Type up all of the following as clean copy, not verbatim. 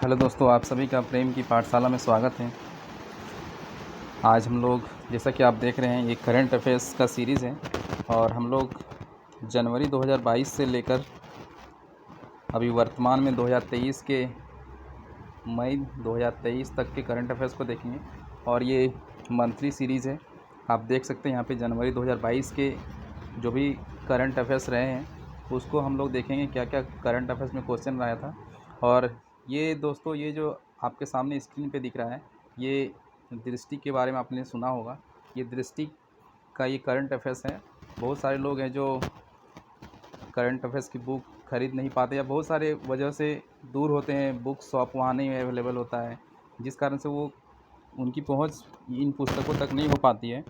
Hello दोस्तों, आप सभी का प्रेम की पाठशाला में स्वागत है। आज हम लोग, जैसा कि आप देख रहे हैं, ये करंट अफेयर्स का सीरीज़ है और हम लोग जनवरी 2022 से लेकर अभी वर्तमान में 2023 के मई 2023 तक के करंट अफेयर्स को देखेंगे और ये मंथली सीरीज़ है। आप देख सकते हैं यहाँ पे जनवरी 2022 के जो भी करंट अफेयर्स रहे हैं उसको हम लोग देखेंगे, क्या क्या करंट अफेयर्स में क्वेश्चन आया था। और ये दोस्तों, ये जो आपके सामने स्क्रीन पे दिख रहा है, ये दृष्टि के बारे में आपने सुना होगा। ये दृष्टि का ये करंट अफेयर्स है। बहुत सारे लोग हैं जो करंट अफेयर्स की बुक खरीद नहीं पाते या बहुत सारे वजह से दूर होते हैं, बुक शॉप वहाँ नहीं अवेलेबल होता है, जिस कारण से वो उनकी पहुंच इन पुस्तकों तक नहीं हो पाती है।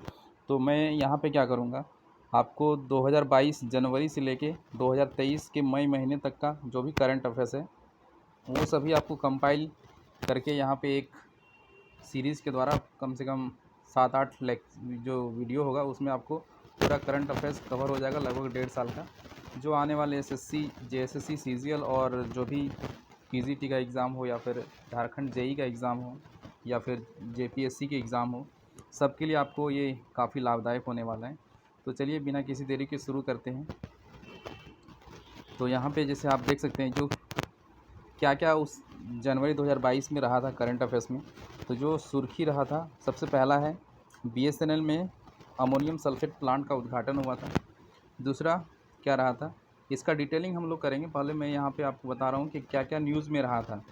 तो मैं यहाँ पे क्या करूँगा, आपको 2022 जनवरी से लेके 2023 के मई महीने तक का जो भी करंट अफेयर्स है वो सभी आपको कंपाइल करके यहाँ पे एक सीरीज़ के द्वारा कम से कम 7-8 जो वीडियो होगा उसमें आपको पूरा करंट अफेयर्स कवर हो जाएगा, लगभग 1.5 साल का। जो आने वाले एसएससी, जेएसएससी, सीजीएल और जो भी पीजीटी का एग्ज़ाम हो या फिर झारखंड जेई का एग्ज़ाम हो या फिर जेपीएससी के एग्ज़ाम हो, सबके लिए आपको ये काफ़ी लाभदायक होने वाला है। तो चलिए बिना किसी देरी के शुरू करते हैं। तो यहाँ पे जैसे आप देख सकते हैं जो क्या क्या उस जनवरी 2022 में रहा था करंट अफेयर्स में। तो जो सुर्खी रहा था, सबसे पहला है बीएसएनएल में अमोनियम सल्फेट प्लांट का उद्घाटन हुआ था। दूसरा क्या रहा था, इसका डिटेलिंग हम लोग करेंगे। पहले मैं यहाँ पे आपको बता रहा हूँ कि क्या क्या न्यूज़ में रहा था।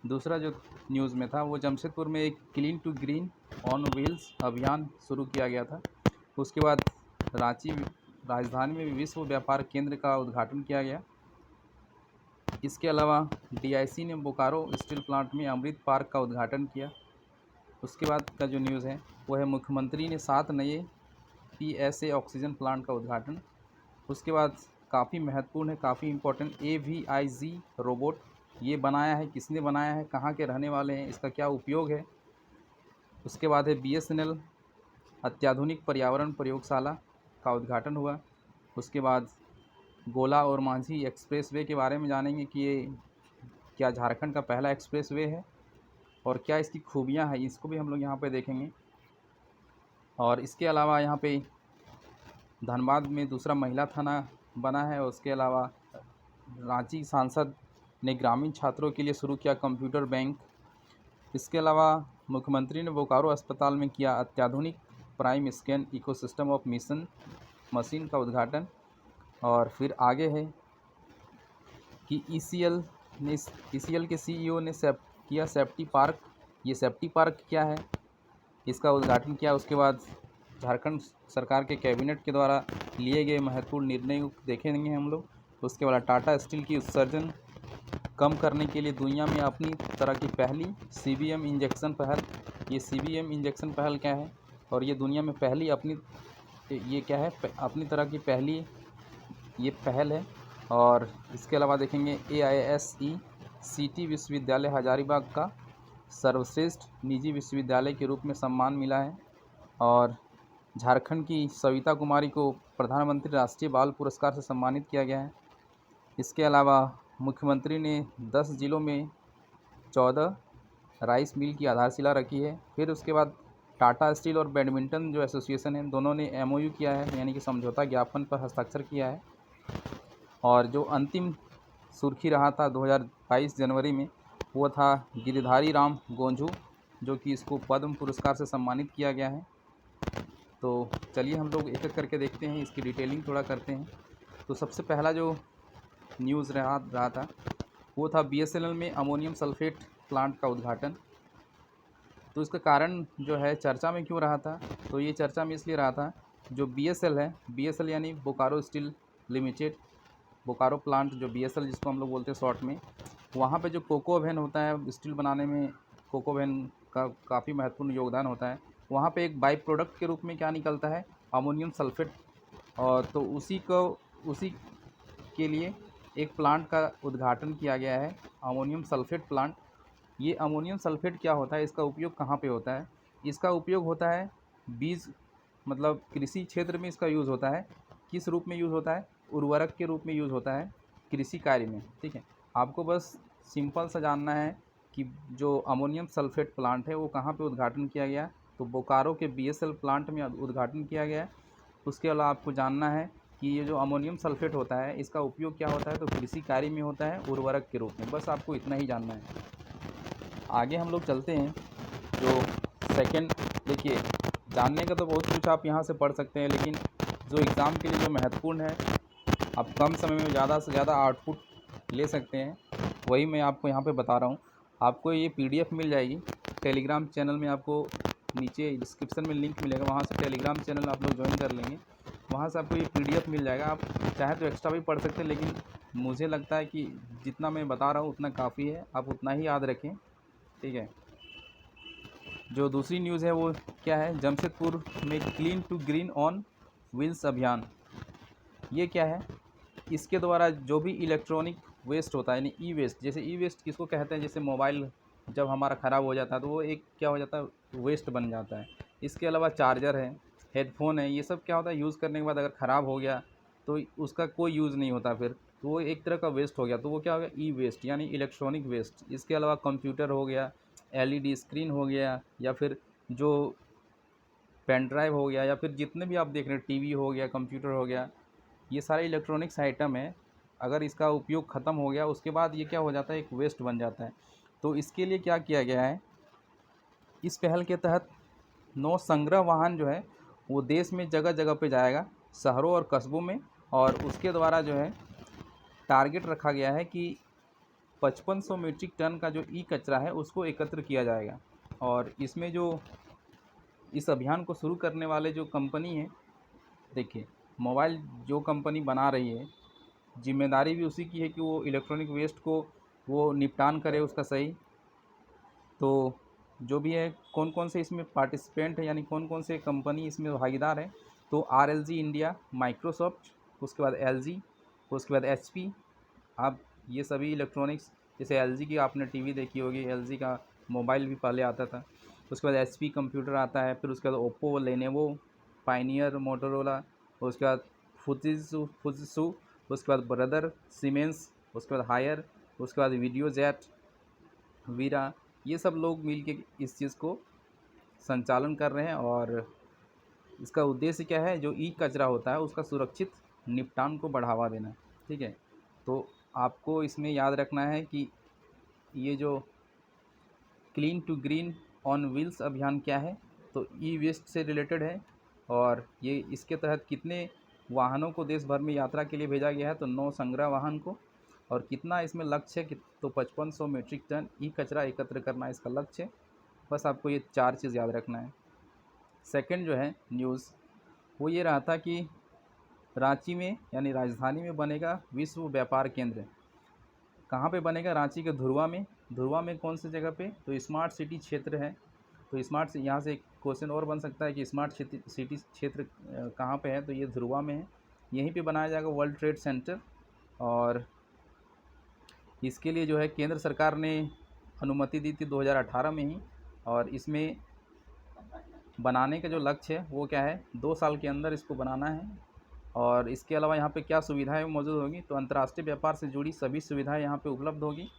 दूसरा जो न्यूज़ में था वो जमशेदपुर में एक clean to green on wheels अभियान शुरू किया गया था। उसके बाद रांची राजधानी में विश्व व्यापार केंद्र का उद्घाटन किया गया। इसके अलावा डीआईसी ने बोकारो स्टील प्लांट में अमृत पार्क का उद्घाटन किया। उसके बाद का जो न्यूज़ है वो है मुख्यमंत्री ने 7 नए पीएसए ऑक्सीजन प्लांट का उद्घाटन। उसके बाद काफ़ी महत्वपूर्ण है, काफ़ी इम्पोर्टेंट, AVIG रोबोट ये बनाया है, किसने बनाया है, कहाँ के रहने वाले हैं, इसका क्या उपयोग है। उसके बाद है बीएसएनएल अत्याधुनिक पर्यावरण प्रयोगशाला का उद्घाटन हुआ। उसके बाद गोला और मांझी एक्सप्रेसवे के बारे में जानेंगे कि ये क्या झारखंड का पहला एक्सप्रेसवे है और क्या इसकी खूबियाँ हैं, इसको भी हम लोग यहाँ पे देखेंगे। और इसके अलावा यहाँ पे धनबाद में दूसरा महिला थाना बना है। उसके अलावा रांची सांसद ने ग्रामीण छात्रों के लिए शुरू किया कंप्यूटर बैंक। इसके अलावा मुख्यमंत्री ने बोकारो अस्पताल में किया अत्याधुनिक prime scan ecosystem of mission machine का उद्घाटन। और फिर आगे है कि ईसीएल के सीईओ ने किया सेफ्टी पार्क। ये सेफ्टी पार्क क्या है, इसका उद्घाटन किया। उसके बाद झारखंड सरकार के कैबिनेट के द्वारा लिए गए महत्वपूर्ण निर्णय देखेंगे हम लोग। उसके बाद टाटा स्टील की उत्सर्जन कम करने के लिए दुनिया में अपनी तरह की पहली सीबीएम इंजेक्शन पहल। ये सीबीएम इंजेक्शन पहल क्या है और ये दुनिया में पहली ये क्या है, अपनी तरह की पहली ये पहल है। और इसके अलावा देखेंगे AISECT विश्वविद्यालय हजारीबाग का सर्वश्रेष्ठ निजी विश्वविद्यालय के रूप में सम्मान मिला है। और झारखंड की सविता कुमारी को प्रधानमंत्री राष्ट्रीय बाल पुरस्कार से सम्मानित किया गया है। इसके अलावा मुख्यमंत्री ने 10 जिलों में 14 राइस मिल की आधारशिला रखी है। फिर उसके बाद टाटा स्टील और बैडमिंटन जो एसोसिएशन है, दोनों ने MOU किया है, यानी कि समझौता ज्ञापन पर हस्ताक्षर किया है। और जो अंतिम सुर्खी रहा था 2022 जनवरी में, वो था गिरिधारी राम गोंझू, जो कि इसको पद्म पुरस्कार से सम्मानित किया गया है। तो चलिए हम लोग एक एक करके देखते हैं, इसकी डिटेलिंग थोड़ा करते हैं। तो सबसे पहला जो न्यूज़ रहा था वो था बीएसएनएल में अमोनियम सल्फेट प्लांट का उद्घाटन। तो इसका कारण जो है चर्चा में क्यों रहा था, तो ये चर्चा में इसलिए रहा था, जो BSL है, BSL यानी Bokaro steel limited, Bokaro plant जो BSL जिसको हम लोग बोलते हैं शॉर्ट में, वहाँ पे जो कोकोवेन होता है स्टील बनाने में, कोकोवेन का काफ़ी महत्वपूर्ण योगदान होता है। वहाँ पे एक बाई प्रोडक्ट के रूप में क्या निकलता है, अमोनियम सल्फेट। और तो उसी के लिए एक प्लांट का उद्घाटन किया गया है, अमोनियम सल्फेट प्लांट। ये अमोनियम सल्फेट क्या होता है, इसका उपयोग कहाँ पे होता है, इसका उपयोग होता है बीज मतलब कृषि क्षेत्र में इसका यूज़ होता है। किस रूप में यूज़ होता है, उर्वरक के रूप में यूज़ होता है कृषि कार्य में। ठीक है, आपको बस सिंपल सा जानना है कि जो अमोनियम सल्फेट प्लांट है वो कहाँ पे उद्घाटन किया गया, तो बोकारो के बीएसएल प्लांट में उद्घाटन किया गया है। उसके अलावा आपको जानना है कि ये जो अमोनियम सल्फेट होता है इसका उपयोग क्या होता है, तो कृषि कार्य में होता है उर्वरक के रूप में। बस आपको इतना ही जानना है। आगे हम लोग चलते हैं। जो सेकंड, देखिए जानने का तो बहुत कुछ आप यहाँ से पढ़ सकते हैं, लेकिन जो एग्ज़ाम के लिए जो महत्वपूर्ण है, आप कम समय में ज़्यादा से ज़्यादा आउटपुट ले सकते हैं, वही मैं आपको यहाँ पे बता रहा हूँ। आपको ये पीडीएफ मिल जाएगी टेलीग्राम चैनल में, आपको नीचे डिस्क्रिप्शन में लिंक मिलेगा, वहाँ से टेलीग्राम चैनल आप लोग ज्वाइन कर लेंगे, वहाँ से आपको ये पीडीएफ मिल जाएगा। आप चाहे तो एक्स्ट्रा भी पढ़ सकते हैं, लेकिन मुझे लगता है कि जितना मैं बता रहा हूँ उतना काफ़ी है, आप उतना ही याद रखें, ठीक है। जो दूसरी न्यूज़ है वो क्या है, जमशेदपुर में clean to green on wheels अभियान। ये क्या है, इसके द्वारा जो भी इलेक्ट्रॉनिक वेस्ट होता है, यानी ई वेस्ट, जैसे ई वेस्ट किसको कहते हैं, जैसे मोबाइल जब हमारा ख़राब हो जाता है तो वो एक क्या हो जाता है, वेस्ट बन जाता है। इसके अलावा चार्जर है, हेडफोन है, ये सब क्या होता है, यूज़ करने के बाद अगर ख़राब हो गया तो उसका कोई यूज़ नहीं होता फिर, तो वो एक तरह का वेस्ट हो गया, तो वो क्या हो गया, ई वेस्ट यानी इलेक्ट्रॉनिक वेस्ट। इसके अलावा कंप्यूटर हो गया, एलईडी स्क्रीन हो गया, या फिर जो पेन ड्राइव हो गया, या फिर जितने भी आप देख रहे हैं, टीवी हो गया, कंप्यूटर हो गया, ये सारे इलेक्ट्रॉनिक्स आइटम है। अगर इसका उपयोग ख़त्म हो गया उसके बाद ये क्या हो जाता है, एक वेस्ट बन जाता है। तो इसके लिए क्या किया गया है, इस पहल के तहत 9 संग्रह वाहन जो है वो देश में जगह जगह पे जाएगा, शहरों और कस्बों में, और उसके द्वारा जो है टारगेट रखा गया है कि 5500 मीट्रिक टन का जो ई कचरा है उसको एकत्र किया जाएगा। और इसमें जो इस अभियान को शुरू करने वाले जो कंपनी है, देखिए मोबाइल जो कंपनी बना रही है, जिम्मेदारी भी उसी की है कि वो इलेक्ट्रॉनिक वेस्ट को वो निपटान करे उसका सही। तो जो भी है, कौन कौन से इसमें पार्टिसिपेंट है, यानी कौन कौन से कंपनी इसमें भागीदार है, तो आरएलजी इंडिया, माइक्रोसॉफ्ट, उसके बाद एलजी, उसके बाद एचपी। आप ये सभी इलेक्ट्रॉनिक्स, जैसे एलजी की आपने टीवी देखी होगी, एलजी का मोबाइल भी पहले आता था, उसके बाद एचपी कंप्यूटर आता है, फिर उसके बाद ओप्पो, लेनोवो, पायनियर, मोटोरोला, उसके बाद फुजिसु, उसके बाद ब्रदर, सीमेंस, उसके बाद हायर, उसके बाद वीडियोजेट, वीरा, ये सब लोग मिल के इस चीज़ को संचालन कर रहे हैं। और इसका उद्देश्य क्या है, जो ई कचरा होता है उसका सुरक्षित निपटान को बढ़ावा देना, ठीक है। तो आपको इसमें याद रखना है कि ये जो clean to green on wheels अभियान क्या है, तो ई वेस्ट से रिलेटेड है, और ये इसके तहत कितने वाहनों को देश भर में यात्रा के लिए भेजा गया है, तो 9 संग्रह वाहन को, और कितना इसमें लक्ष्य है कि तो 5500 मीट्रिक टन ई कचरा एकत्र करना इसका लक्ष्य है। बस आपको ये 4 चीज़ याद रखना है। सेकंड जो है न्यूज़ वो ये रहा था कि रांची में, यानी राजधानी में बनेगा विश्व व्यापार केंद्र। कहाँ पे बनेगा, रांची के धुरवा में। धुरवा में कौन सी जगह पे, तो स्मार्ट सिटी क्षेत्र है। तो स्मार्ट, यहाँ से एक क्वेश्चन और बन सकता है कि स्मार्ट सिटी क्षेत्र कहाँ पे है, तो ये धुरवा में है। यहीं पे बनाया जाएगा वर्ल्ड ट्रेड सेंटर, और इसके लिए जो है केंद्र सरकार ने अनुमति दी थी 2018 में ही, और इसमें बनाने का जो लक्ष्य है वो क्या है, 2 साल के अंदर इसको बनाना है। और इसके अलावा यहाँ पे क्या सुविधाएं मौजूद होगी, तो अंतर्राष्ट्रीय व्यापार से जुड़ी सभी सुविधाएं यहाँ पे उपलब्ध होगी।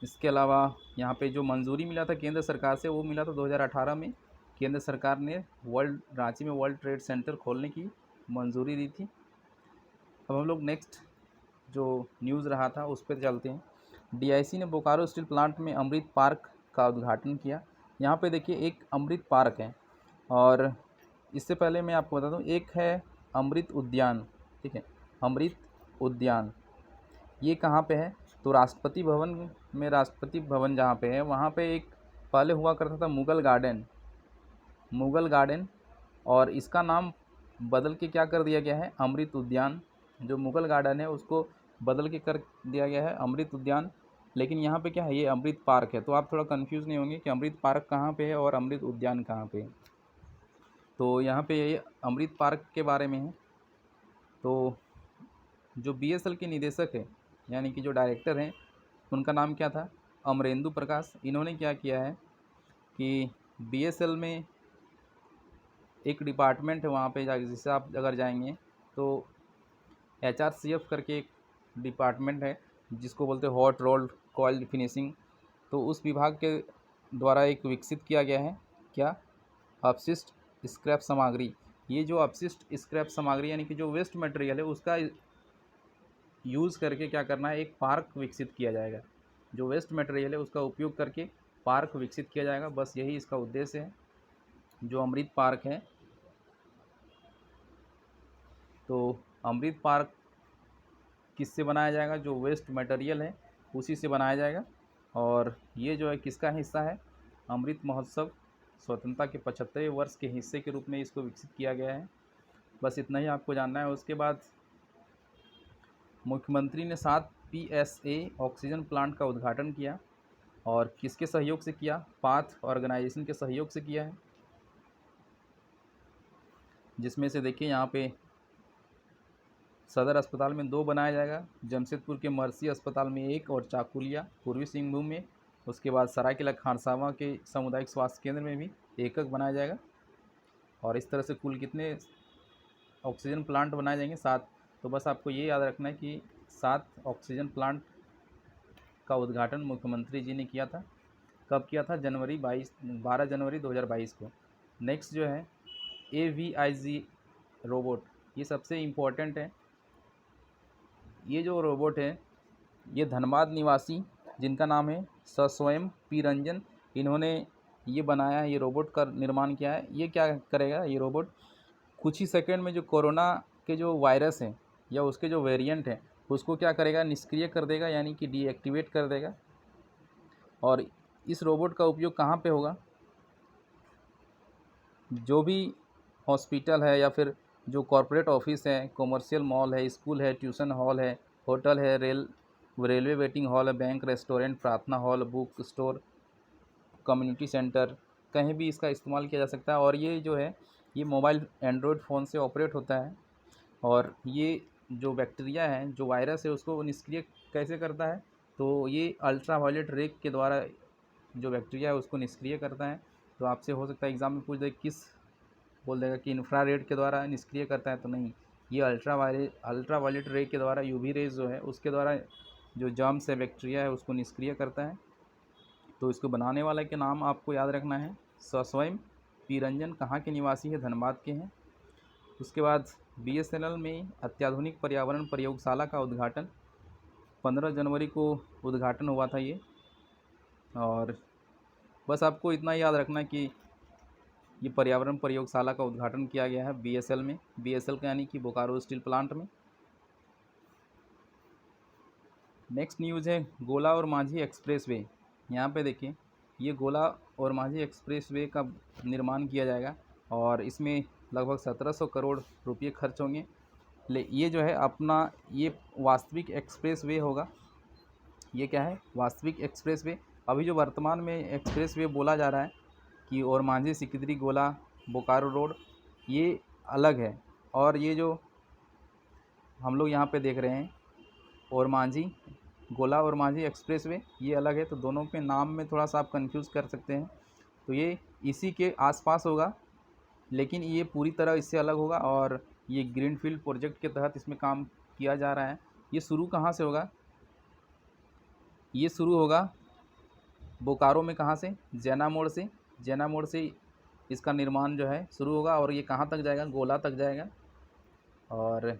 इसके अलावा यहाँ पे जो मंजूरी मिला था केंद्र सरकार से, वो मिला था 2018 में। केंद्र सरकार ने रांची में वर्ल्ड ट्रेड सेंटर खोलने की मंजूरी दी थी। अब हम लोग नेक्स्ट जो न्यूज़ रहा था उस पर चलते हैं। डीआईसी ने बोकारो स्टील प्लांट में अमृत पार्क का उद्घाटन किया। यहाँ पे देखिए एक अमृत पार्क है, और इससे पहले मैं आपको बता दूँ, एक है अमृत उद्यान, ठीक है। अमृत उद्यान ये कहाँ पे है, तो राष्ट्रपति भवन में, राष्ट्रपति भवन जहाँ पे है वहाँ पे एक पहले हुआ करता था मुगल गार्डन, और इसका नाम बदल के क्या कर दिया गया है, अमृत उद्यान। जो मुगल गार्डन है उसको बदल के कर दिया गया है अमृत उद्यान। लेकिन यहाँ पे क्या है, ये अमृत पार्क है। तो आप थोड़ा कंफ्यूज नहीं होंगे कि अमृत पार्क कहाँ पे है और अमृत उद्यान कहाँ पे है। तो यहाँ पे ये अमृत पार्क के बारे में है। तो जो बीएसएल के निदेशक है, यानी कि जो डायरेक्टर हैं, उनका नाम क्या था, अमरेंदु प्रकाश। इन्होंने क्या किया है कि बीएसएल में एक डिपार्टमेंट है वहाँ पे जिसे आप अगर जाएंगे तो एचआरसीएफ करके एक डिपार्टमेंट है, जिसको बोलते हैं हॉट रोल्ड कॉइल्ड फिनिशिंग, तो उस विभाग के द्वारा एक विकसित किया गया है क्या, अपशिष्ट स्क्रैप सामग्री। ये जो अपशिष्ट स्क्रैप सामग्री यानी कि जो वेस्ट मटेरियल है उसका यूज़ करके क्या करना है, एक पार्क विकसित किया जाएगा। जो वेस्ट मटेरियल है उसका उपयोग करके पार्क विकसित किया जाएगा, बस यही इसका उद्देश्य है। जो अमृत पार्क है, तो अमृत पार्क किससे बनाया जाएगा, जो वेस्ट मटेरियल है उसी से बनाया जाएगा। और ये जो है किसका हिस्सा है, अमृत महोत्सव स्वतंत्रता के 75वें वर्ष के हिस्से के रूप में इसको विकसित किया गया है। बस इतना ही आपको जानना है। उसके बाद मुख्यमंत्री ने 7 PSA ऑक्सीजन प्लांट का उद्घाटन किया, और किसके सहयोग से किया, पाथ ऑर्गेनाइजेशन के सहयोग से किया है। जिसमें से देखिए यहाँ पे सदर अस्पताल में 2 बनाया जाएगा, जमशेदपुर के मर्सी अस्पताल में 1 और चाकुलिया पूर्वी सिंहभूम में, उसके बाद सरायकेला खारसावा के सामुदायिक स्वास्थ्य केंद्र में भी 1 बनाया जाएगा। और इस तरह से कुल कितने ऑक्सीजन प्लांट बनाए जाएंगे, 7। तो बस आपको ये याद रखना है कि 7 ऑक्सीजन प्लांट का उद्घाटन मुख्यमंत्री जी ने किया था। कब किया था, 12 जनवरी 2022 को। नेक्स्ट जो है AVIG रोबोट, ये सबसे इम्पोर्टेंट है। ये जो रोबोट है ये धनबाद निवासी जिनका नाम है सस्वयं पी रंजन, इन्होंने ये बनाया है, ये रोबोट का निर्माण किया है। ये क्या करेगा, ये रोबोट कुछ ही सेकंड में जो कोरोना के जो वायरस हैं या उसके जो वेरिएंट हैं उसको क्या करेगा, निष्क्रिय कर देगा, यानी कि डीएक्टिवेट कर देगा। और इस रोबोट का उपयोग कहाँ पे होगा, जो भी हॉस्पिटल है या फिर जो कॉरपोरेट ऑफिस है, कॉमर्शियल मॉल है, स्कूल है, ट्यूशन हॉल है, होटल है, रेलवे वेटिंग हॉल है, बैंक, रेस्टोरेंट, प्रार्थना hall, book store, community centre, कहीं भी इसका इस्तेमाल किया जा सकता है। और ये जो है ये मोबाइल एंड्रॉयड फ़ोन से ऑपरेट होता है। और ये जो बैक्टीरिया है, जो वायरस है, उसको निष्क्रिय कैसे करता है, तो ये अल्ट्रावायलेट रे के द्वारा जो बैक्टीरिया है उसको निष्क्रिय करता है। तो आपसे हो सकता है एग्ज़ाम में पूछ दे किस, बोल देगा कि इंफ्रारेड के द्वारा निष्क्रिय करता है, तो नहीं, ये अल्ट्रावायलेट रे के द्वारा, यूवी रेज जो है उसके द्वारा जो जर्म्स है, बैक्टीरिया है, उसको निष्क्रिय करता है। तो इसको बनाने वाले के नाम आपको याद रखना है, सस्वयं पी रंजन, कहाँ के निवासी है, धनबाद के हैं। उसके बाद BSNL में अत्याधुनिक पर्यावरण प्रयोगशाला का उद्घाटन 15 जनवरी को उद्घाटन हुआ था ये। और बस आपको इतना याद रखना कि ये पर्यावरण प्रयोगशाला का उद्घाटन किया गया है BSL में, BSL का यानी कि बोकारो स्टील प्लांट में। नेक्स्ट न्यूज़ है गोला और माझी एक्सप्रेसवे। यहाँ पे देखिए ये गोला और माझी एक्सप्रेसवे का निर्माण किया जाएगा और इसमें लगभग 1700 करोड़ रुपये खर्च होंगे। ये जो है अपना ये वास्तविक एक्सप्रेसवे होगा। ये क्या है, वास्तविक एक्सप्रेसवे। अभी जो वर्तमान में एक्सप्रेसवे बोला जा रहा है कि और माझी सिकिदरी गोला बोकारो रोड, ये अलग है। और ये जो हम लोग यहाँ पे देख रहे हैं और माझी गोला और माझी एक्सप्रेसवे, ये अलग है। तो दोनों के नाम में थोड़ा सा आप कंफ्यूज कर सकते हैं। तो ये इसी के आसपास होगा, लेकिन ये पूरी तरह इससे अलग होगा। और ये ग्रीनफील्ड प्रोजेक्ट के तहत इसमें काम किया जा रहा है। ये शुरू कहाँ से होगा, ये शुरू होगा बोकारो में। कहाँ से, जैना मोड़ से। जैना मोड़ से इसका निर्माण जो है शुरू होगा और ये कहाँ तक जाएगा, गोला तक जाएगा। और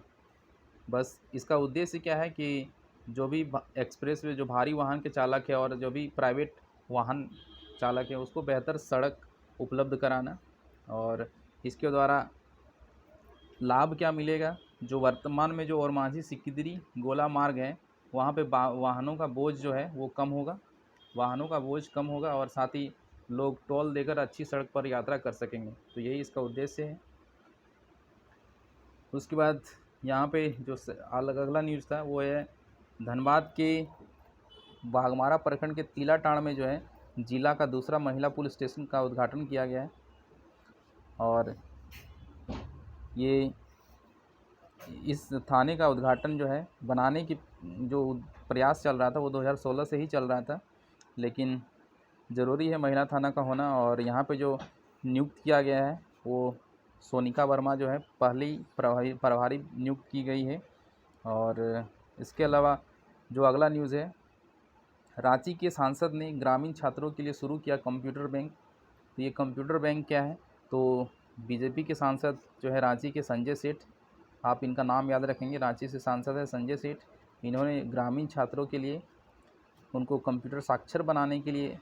बस इसका उद्देश्य क्या है कि जो भी एक्सप्रेस वे, जो भारी वाहन के चालक है और जो भी प्राइवेट वाहन चालक है, उसको बेहतर सड़क उपलब्ध कराना। और इसके द्वारा लाभ क्या मिलेगा, जो वर्तमान में जो और माझी सिकिदरी गोला मार्ग है वहाँ पे वाहनों का बोझ जो है वो कम होगा, वाहनों का बोझ कम होगा और साथ ही लोग टोल देकर अच्छी सड़क पर यात्रा कर सकेंगे। तो यही इसका उद्देश्य है। उसके बाद यहाँ पे जो अगला न्यूज़ था वो है धनबाद के बाघमारा प्रखंड के तिलाटाड़ में जो है जिला का दूसरा महिला पुलिस स्टेशन का उद्घाटन किया गया है। और ये इस थाने का उद्घाटन जो है बनाने की जो प्रयास चल रहा था वो 2016 से ही चल रहा था, लेकिन ज़रूरी है महिला थाना का होना। और यहाँ पे जो नियुक्त किया गया है वो सोनिका वर्मा जो है पहली प्रभारी नियुक्त की गई है। और इसके अलावा जो अगला न्यूज़ है, रांची के सांसद ने ग्रामीण छात्रों के लिए शुरू किया कंप्यूटर बैंक। तो ये कंप्यूटर बैंक क्या है, तो बीजेपी के सांसद जो है रांची के संजय सेठ, आप इनका नाम याद रखेंगे, रांची से सांसद है संजय सेठ। इन्होंने ग्रामीण छात्रों के लिए उनको कंप्यूटर साक्षर बनाने के लिए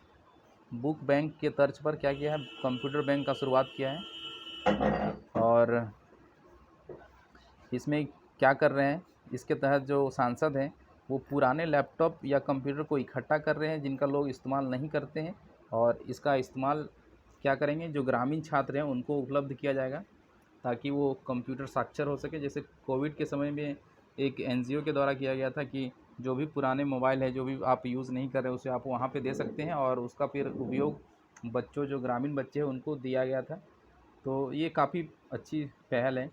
बुक बैंक के तर्ज पर क्या किया है, कंप्यूटर बैंक का शुरुआत किया है। और इसमें क्या कर रहे हैं, इसके तहत जो सांसद हैं वो पुराने लैपटॉप या कंप्यूटर को इकट्ठा कर रहे हैं जिनका लोग इस्तेमाल नहीं करते हैं, और इसका इस्तेमाल क्या करेंगे, जो ग्रामीण छात्र हैं उनको उपलब्ध किया जाएगा ताकि वो कंप्यूटर साक्षर हो सके। जैसे कोविड के समय में एक एनजीओ के द्वारा किया गया था कि जो भी पुराने मोबाइल है जो भी आप यूज़ नहीं कर रहे उसे आप वहाँ पे दे सकते हैं, और उसका फिर उपयोग बच्चों, जो ग्रामीण बच्चे हैं उनको दिया गया था। तो ये काफ़ी अच्छी पहल है।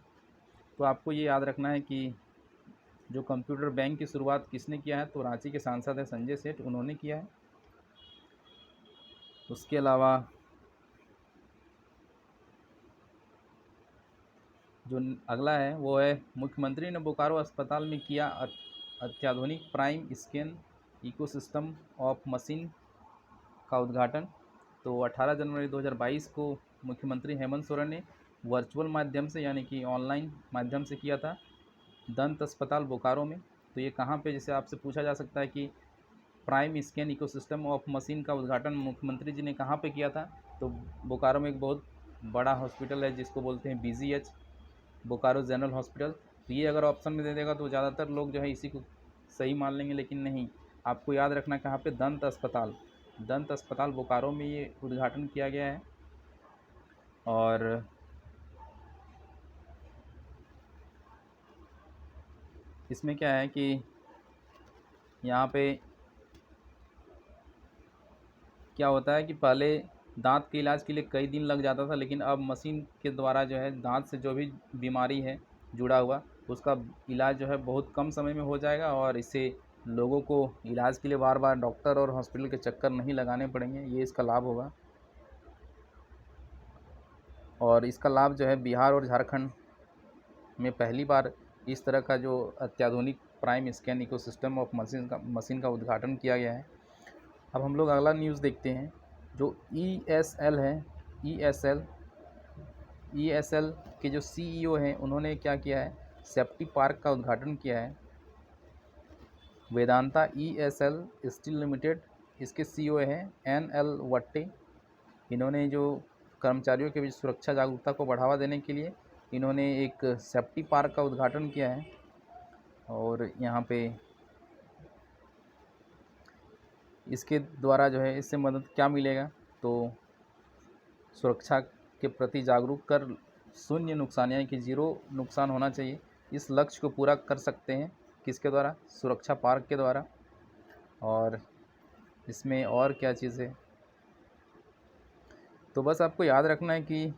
तो आपको ये याद रखना है कि जो कंप्यूटर बैंक की शुरुआत किसने किया है, तो रांची के सांसद है संजय सेठ, उन्होंने किया है। उसके अलावा जो अगला है वो है, मुख्यमंत्री ने बोकारो अस्पताल में किया अत्याधुनिक prime scan ecosystem of machine का उद्घाटन। तो 18 जनवरी 2022 को मुख्यमंत्री हेमंत सोरेन ने वर्चुअल माध्यम से यानी कि ऑनलाइन माध्यम से किया था दंत अस्पताल बोकारो में। तो ये कहाँ पे, जैसे आपसे पूछा जा सकता है कि prime scan ecosystem of machine का उद्घाटन मुख्यमंत्री जी ने कहाँ पे किया था, तो बोकारो में एक बहुत बड़ा हॉस्पिटल है जिसको बोलते हैं BGH, बोकारो जनरल हॉस्पिटल। तो ये अगर ऑप्शन में दे देगा तो ज़्यादातर लोग जो है इसी को सही मान लेंगे, लेकिन नहीं, आपको याद रखना कहाँ पे, दंत अस्पताल बोकारो में ये उद्घाटन किया गया है। और इसमें क्या है कि यहाँ पे क्या होता है कि पहले दांत के इलाज के लिए कई दिन लग जाता था, लेकिन अब मशीन के द्वारा जो है दांत से जो भी बीमारी है जुड़ा हुआ उसका इलाज जो है बहुत कम समय में हो जाएगा, और इससे लोगों को इलाज के लिए बार बार डॉक्टर और हॉस्पिटल के चक्कर नहीं लगाने पड़ेंगे, ये इसका लाभ होगा। और इसका लाभ जो है बिहार और झारखंड में पहली बार इस तरह का जो अत्याधुनिक prime scan ecosystem of machine का उद्घाटन किया गया है। अब हम लोग अगला न्यूज़ देखते हैं, जो ESL है, ESL के जो CEO हैं उन्होंने क्या किया है, सेफ्टी पार्क का उद्घाटन किया है। वेदांता ESL स्टील लिमिटेड, इसके CEO हैं NL वट्टे। इन्होंने जो कर्मचारियों के बीच सुरक्षा जागरूकता को बढ़ावा देने के लिए इन्होंने एक सेफ्टी पार्क का उद्घाटन किया है। और यहाँ पे इसके द्वारा जो है, इससे मदद क्या मिलेगा, तो सुरक्षा के प्रति जागरूक कर शून्य नुकसान यानी कि ज़ीरो नुकसान होना चाहिए, इस लक्ष्य को पूरा कर सकते हैं किसके द्वारा, सुरक्षा पार्क के द्वारा। और इसमें और क्या चीज़ है, तो बस आपको याद रखना है कि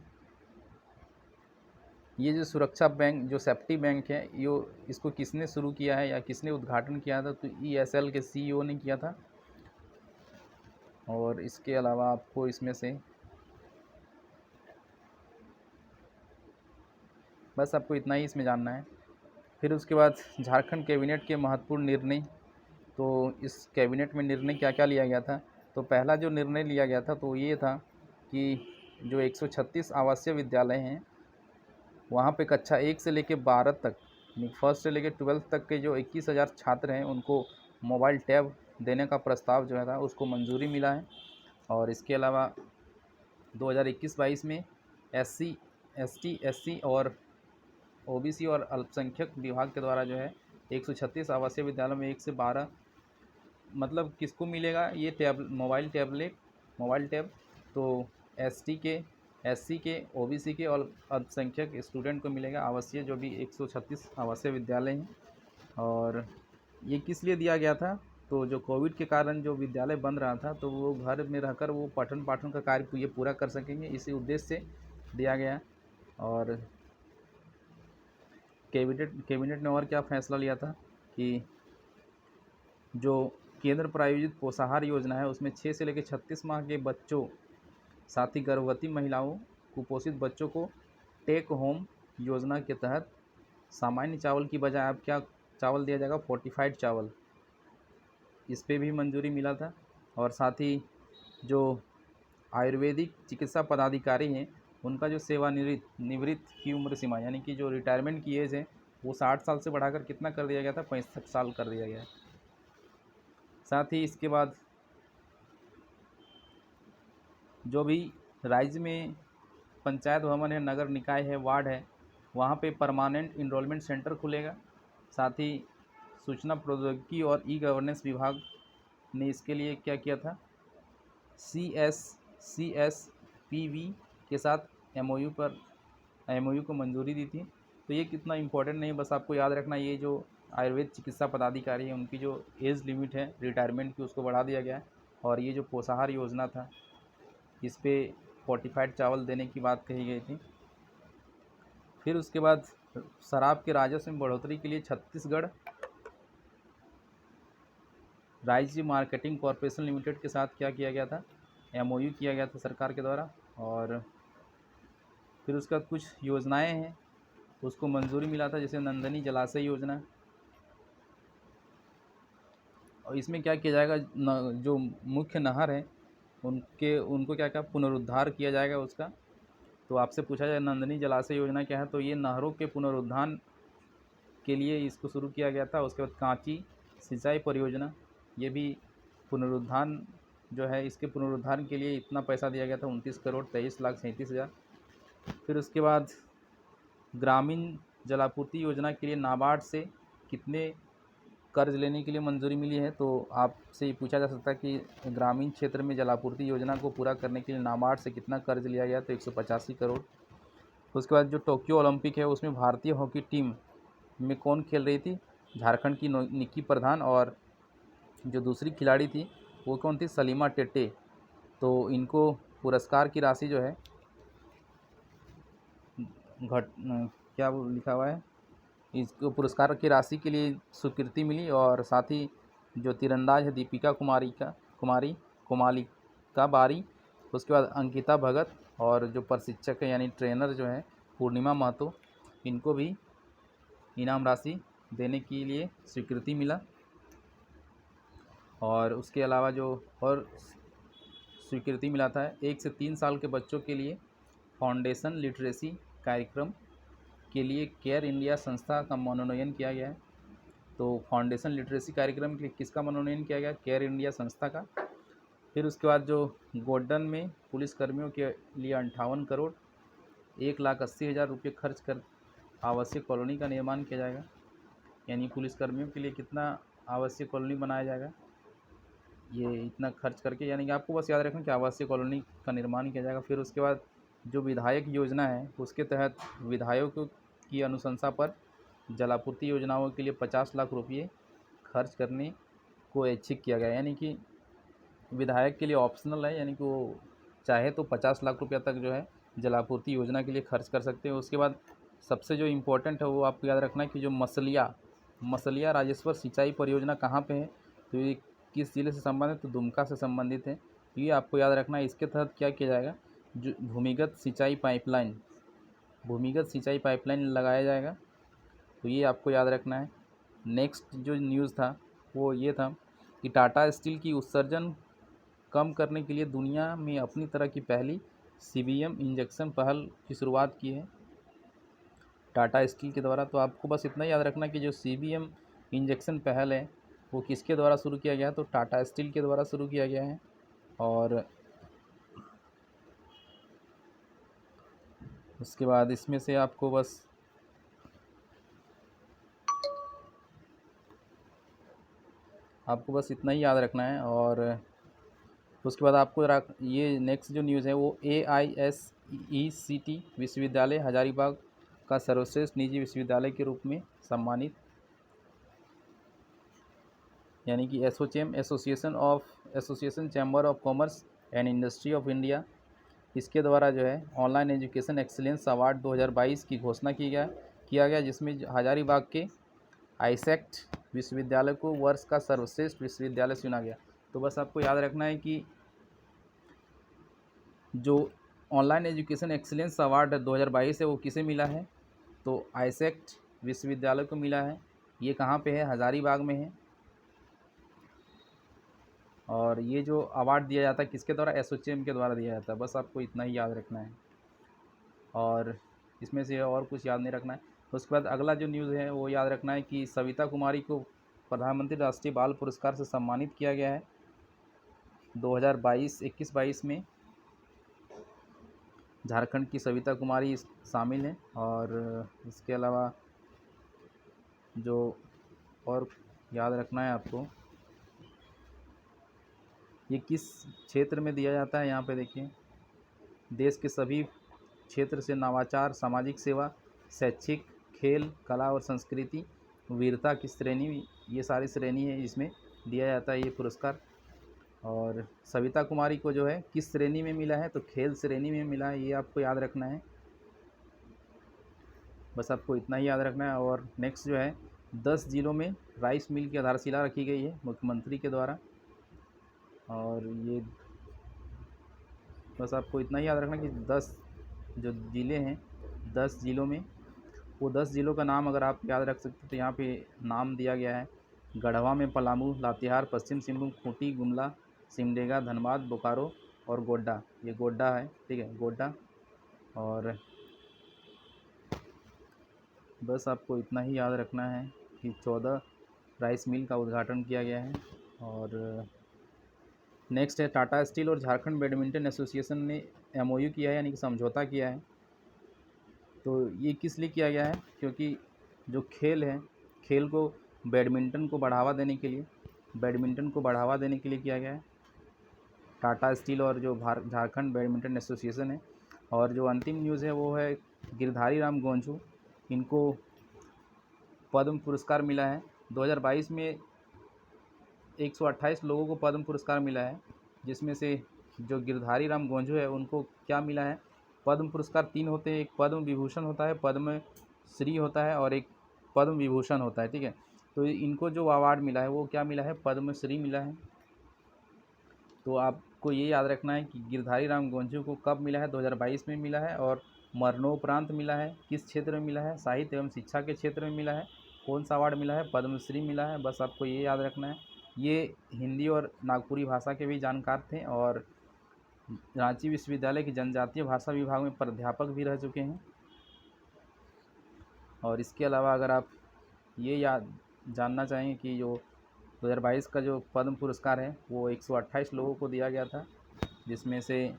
ये जो सुरक्षा बैंक, जो सेफ्टी बैंक है, ये इसको किसने शुरू किया है या किसने उद्घाटन किया था, तो ESL के CEO ने किया था। और इसके अलावा आपको इसमें से बस आपको इतना ही इसमें जानना है। फिर उसके बाद झारखंड कैबिनेट के महत्वपूर्ण निर्णय। तो इस कैबिनेट में निर्णय क्या क्या लिया गया था, तो पहला जो निर्णय लिया गया था तो ये था कि जो 136 आवासीय विद्यालय हैं वहाँ पे कक्षा 1 से लेकर 12 तक, फर्स्ट से लेकर 12th तक के जो 21,000 छात्र हैं उनको मोबाइल टैब देने का प्रस्ताव जो है था उसको मंजूरी मिला है। और इसके अलावा 2021-22 में SC ST SC और OBC और अल्पसंख्यक विभाग के द्वारा जो है 136 आवासीय विद्यालयों में 1 से 12, मतलब किसको मिलेगा ये मोबाइल टैब, तो ST के, SC के, OBC के और अल्पसंख्यक स्टूडेंट को मिलेगा आवासीय, जो भी 136 आवासीय विद्यालय हैं। और ये किस लिए दिया गया था, तो जो कोविड के कारण जो विद्यालय बंद रहा था तो वो घर में रहकर वो पठन पाठन का कार्य ये पूरा कर सकेंगे, इसी उद्देश्य से दिया गया। और कैबिनेट ने और क्या फैसला लिया था कि जो केंद्र प्रायोजित पोषाहार योजना है उसमें 6 से लेकर 36 माह के बच्चों, साथ ही गर्भवती महिलाओं, कुपोषित बच्चों को टेक होम योजना के तहत सामान्य चावल की बजाय अब क्या चावल दिया जाएगा, फोर्टिफाइड चावल। इस पे भी मंजूरी मिला था। और साथ ही जो आयुर्वेदिक चिकित्सा पदाधिकारी हैं उनका जो सेवानिवृत्त निवृत्त की उम्र सीमा यानी कि जो रिटायरमेंट की एज है वो 60 साल से बढ़ाकर कितना कर दिया गया था, 65 साल कर दिया गया है। साथ ही इसके बाद जो भी राज्य में पंचायत भवन है, नगर निकाय है, वार्ड है, वहाँ पे परमानेंट इनरोलमेंट सेंटर खुलेगा। साथ ही सूचना प्रौद्योगिकी और ई गवर्नेंस विभाग ने इसके लिए क्या किया था, CSPV के साथ MOU को मंजूरी दी थी। तो ये कितना इम्पोर्टेंट नहीं, बस आपको याद रखना ये जो आयुर्वेद चिकित्सा पदाधिकारी हैं उनकी जो एज लिमिट है रिटायरमेंट की उसको बढ़ा दिया गया है। और ये जो पोषाहार योजना था इस पे फोर्टिफाइड चावल देने की बात कही गई थी। फिर उसके बाद शराब के राजस्व में बढ़ोतरी के लिए छत्तीसगढ़ राज्य मार्केटिंग कॉरपोरेशन लिमिटेड के साथ क्या किया गया था, MOU किया गया था सरकार के द्वारा। और फिर उसके बाद कुछ योजनाएं हैं उसको मंजूरी मिला था, जैसे नंदनी जलाशय योजना। और इसमें क्या किया जाएगा, जो मुख्य नहर है उनको क्या क्या पुनरुद्धार किया जाएगा उसका। तो आपसे पूछा जाए नंदनी जलाशय योजना क्या है, तो ये नहरों के पुनरुद्धार के लिए इसको शुरू किया गया था। उसके बाद कांची सिंचाई परियोजना, ये भी पुनरुद्धार जो है इसके पुनरुद्धार के लिए इतना पैसा दिया गया था, 29,23,37,000। फिर उसके बाद ग्रामीण जलापूर्ति योजना के लिए नाबार्ड से कितने कर्ज लेने के लिए मंजूरी मिली है। तो आपसे ये पूछा जा सकता है कि ग्रामीण क्षेत्र में जलापूर्ति योजना को पूरा करने के लिए नाबार्ड से कितना कर्ज लिया गया, तो 185 करोड़। उसके बाद जो टोक्यो ओलंपिक है उसमें भारतीय हॉकी टीम में कौन खेल रही थी, झारखंड की निक्की प्रधान, और जो दूसरी खिलाड़ी थी वो कौन थी, सलीमा टेटे। तो इनको पुरस्कार की राशि जो है क्या वो लिखा हुआ है, इसको पुरस्कार की राशि के लिए स्वीकृति मिली। और साथ ही जो तीरंदाज है दीपिका कुमालिका बारी, उसके बाद अंकिता भगत, और जो प्रशिक्षक है यानी ट्रेनर जो है पूर्णिमा महतो, इनको भी इनाम राशि देने के लिए स्वीकृति मिला। और उसके अलावा जो और स्वीकृति मिला था 1 से 3 साल के बच्चों के लिए फाउंडेशन लिटरेसी कार्यक्रम के लिए केयर इंडिया संस्था का मनोनयन किया गया है। तो फाउंडेशन लिटरेसी कार्यक्रम के किसका मनोनयन किया गया, केयर इंडिया संस्था का। फिर उसके बाद जो गोड्डन में पुलिसकर्मियों के लिए 58 करोड़ 1,80,000 रुपये खर्च कर आवासीय कॉलोनी का निर्माण किया जाएगा। यानी पुलिसकर्मियों के लिए कितना आवासीय कॉलोनी बनाया जाएगा, ये इतना खर्च करके, यानी कि आपको बस याद रखना कि आवासीय कॉलोनी का निर्माण किया जाएगा। फिर उसके बाद जो विधायक योजना है उसके तहत विधायकों की अनुशंसा पर जलापूर्ति योजनाओं के लिए 50 लाख रुपये खर्च करने को ऐच्छिक किया गया। यानी कि विधायक के लिए ऑप्शनल है, यानी कि वो चाहे तो 50 लाख रुपया तक जो है जलापूर्ति योजना के लिए खर्च कर सकते हैं। उसके बाद सबसे जो इम्पोर्टेंट है वो आपको याद रखना है कि जो मसलिया राजेश्वर सिंचाई परियोजना कहाँ पे है, तो ये किस जिले से संबंधित, तो दुमका से संबंधित है। ये आपको याद रखना है। इसके तहत क्या किया जाएगा, जो भूमिगत सिंचाई पाइपलाइन लगाया जाएगा। तो ये आपको याद रखना है। नेक्स्ट जो न्यूज़ था वो ये था कि टाटा स्टील की उत्सर्जन कम करने के लिए दुनिया में अपनी तरह की पहली CBM इंजेक्शन पहल की शुरुआत की है टाटा स्टील के द्वारा। तो आपको बस इतना याद रखना कि जो CBM इंजेक्शन पहल है वो किसके द्वारा शुरू किया गया है, तो टाटा स्टील के द्वारा शुरू किया गया है। और उसके बाद इसमें से आपको बस इतना ही याद रखना है। और उसके बाद आपको ये नेक्स्ट जो न्यूज़ है वो AISECT विश्वविद्यालय हजारीबाग का सर्वश्रेष्ठ निजी विश्वविद्यालय के रूप में सम्मानित, यानी कि association chamber of commerce and industry of India, इसके द्वारा जो है ऑनलाइन एजुकेशन एक्सीलेंस अवार्ड 2022 की घोषणा किया गया, जिसमें हजारीबाग के आईसेक्ट विश्वविद्यालय को वर्ष का सर्वश्रेष्ठ विश्वविद्यालय चुना गया। तो बस आपको याद रखना है कि जो ऑनलाइन एजुकेशन एक्सीलेंस अवार्ड 2022 है वो किसे मिला है, तो आईसेक्ट विश्वविद्यालय को मिला है। ये कहाँ पे है, हजारीबाग में है। और ये जो अवार्ड दिया जाता है किसके द्वारा, एसोचैम के द्वारा दिया जाता है। बस आपको इतना ही याद रखना है और इसमें से और कुछ याद नहीं रखना है। उसके बाद अगला जो न्यूज़ है वो याद रखना है कि सविता कुमारी को प्रधानमंत्री राष्ट्रीय बाल पुरस्कार से सम्मानित किया गया है 2021-22 में। झारखंड की सविता कुमारी शामिल हैं। और इसके अलावा जो और याद रखना है आपको, ये किस क्षेत्र में दिया जाता है। यहाँ पे देखिए, देश के सभी क्षेत्र से नवाचार, सामाजिक सेवा, शैक्षिक, खेल, कला और संस्कृति, वीरता की श्रेणी, ये सारी श्रेणी है जिसमें दिया जाता है ये पुरस्कार। और सविता कुमारी को जो है किस श्रेणी में मिला है, तो खेल श्रेणी में मिला है, ये आपको याद रखना है। बस आपको इतना ही याद रखना है। और नेक्स्ट जो है 10 जिलों में राइस मिल की आधारशिला रखी गई है मुख्यमंत्री के द्वारा। और ये बस आपको इतना ही याद रखना कि 10 जो ज़िले हैं, 10 ज़िलों में, वो 10 ज़िलों का नाम अगर आप याद रख सकते तो यहाँ पे नाम दिया गया है। गढ़वा में पलामू, लातेहार, पश्चिम सिंहभूम, खूंटी, गुमला, सिमडेगा, धनबाद, बोकारो और गोड्डा। ये गोड्डा है, ठीक है, गोड्डा। और बस आपको इतना ही याद रखना है कि 14 राइस मिल का उद्घाटन किया गया है। और नेक्स्ट है टाटा स्टील और झारखंड बैडमिंटन एसोसिएशन ने MOU किया है, यानी कि समझौता किया है। तो ये किस लिए किया गया है, क्योंकि जो खेल है, खेल को बैडमिंटन को बढ़ावा देने के लिए, किया गया है टाटा स्टील और जो झारखंड बैडमिंटन एसोसिएशन है। और जो अंतिम न्यूज़ है वो है गिरधारी राम गोंझू, इनको पद्म पुरस्कार मिला है 2022 में। 128 लोगों को पद्म पुरस्कार मिला है, जिसमें से जो गिरधारी राम गोंझू है उनको क्या मिला है, पद्म पुरस्कार 3 होते हैं। एक पद्म विभूषण होता है, पद्म श्री होता है और एक पद्म विभूषण होता है, ठीक है। तो इनको जो अवार्ड मिला है वो क्या मिला है, पद्म श्री मिला है। तो आपको ये याद रखना है कि गिरधारी राम गोंझू को कब मिला है, 2022 में मिला है। और मरणोपरांत मिला है, किस क्षेत्र में मिला है, साहित्य एवं शिक्षा के क्षेत्र में मिला है। कौन सा अवार्ड मिला है, पद्मश्री मिला है। बस आपको ये याद रखना है। ये हिंदी और नागपुरी भाषा के भी जानकार थे और रांची विश्वविद्यालय के जनजातीय भाषा विभाग में प्राध्यापक भी रह चुके हैं। और इसके अलावा अगर आप ये याद जानना चाहेंगे कि जो 2022 का जो पद्म पुरस्कार है वो 128 लोगों को दिया गया था, जिसमें से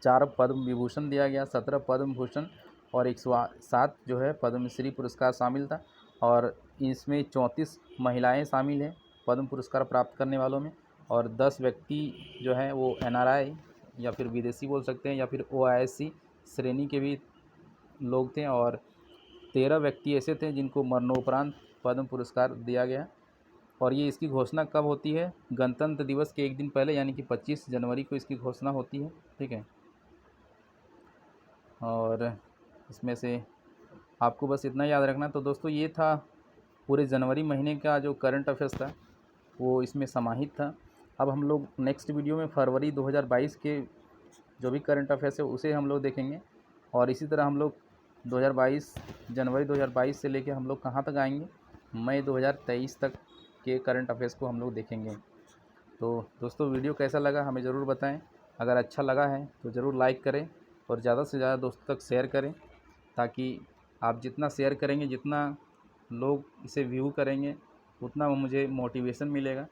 4 पद्म विभूषण दिया गया, 17 पद्म भूषण और 107 जो है पद्मश्री पुरस्कार शामिल था। और इसमें 34 महिलाएं शामिल हैं पद्म पुरस्कार प्राप्त करने वालों में। और 10 व्यक्ति जो हैं वो NRI या फिर विदेशी बोल सकते हैं, या फिर OIC श्रेणी के भी लोग थे। और 13 व्यक्ति ऐसे थे जिनको मरणोपरांत पद्म पुरस्कार दिया गया। और ये इसकी घोषणा कब होती है, गणतंत्र दिवस के एक दिन पहले, यानी कि 25 जनवरी को इसकी घोषणा होती है, ठीक है। और इसमें से आपको बस इतना याद रखना। तो दोस्तों ये था पूरे जनवरी महीने का जो करंट अफेयर्स था वो इसमें समाहित था। अब हम लोग नेक्स्ट वीडियो में फरवरी 2022 के जो भी करंट अफेयर्स है उसे हम लोग देखेंगे। और इसी तरह हम लोग 2022 जनवरी 2022 से लेकर हम लोग कहाँ तक आएंगे, मई 2023 तक के करंट अफेयर्स को हम लोग देखेंगे। तो दोस्तों वीडियो कैसा लगा हमें ज़रूर बताएं। अगर अच्छा लगा है तो ज़रूर लाइक करें और ज़्यादा से ज़्यादा दोस्तों तक शेयर करें, ताकि आप जितना शेयर करेंगे, जितना लोग इसे व्यू करेंगे, उतना मुझे मोटिवेशन मिलेगा।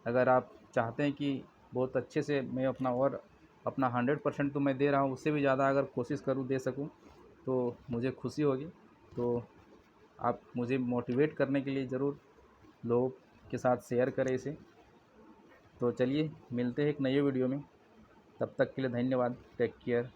अगर आप चाहते हैं कि बहुत अच्छे से मैं अपना 100% तो मैं दे रहा हूँ, उससे भी ज़्यादा अगर कोशिश करूँ दे सकूँ तो मुझे खुशी होगी। तो आप मुझे मोटिवेट करने के लिए ज़रूर लोगों के साथ शेयर करें इसे। तो चलिए मिलते हैं एक नए वीडियो में, तब तक के लिए धन्यवाद, टेक केयर।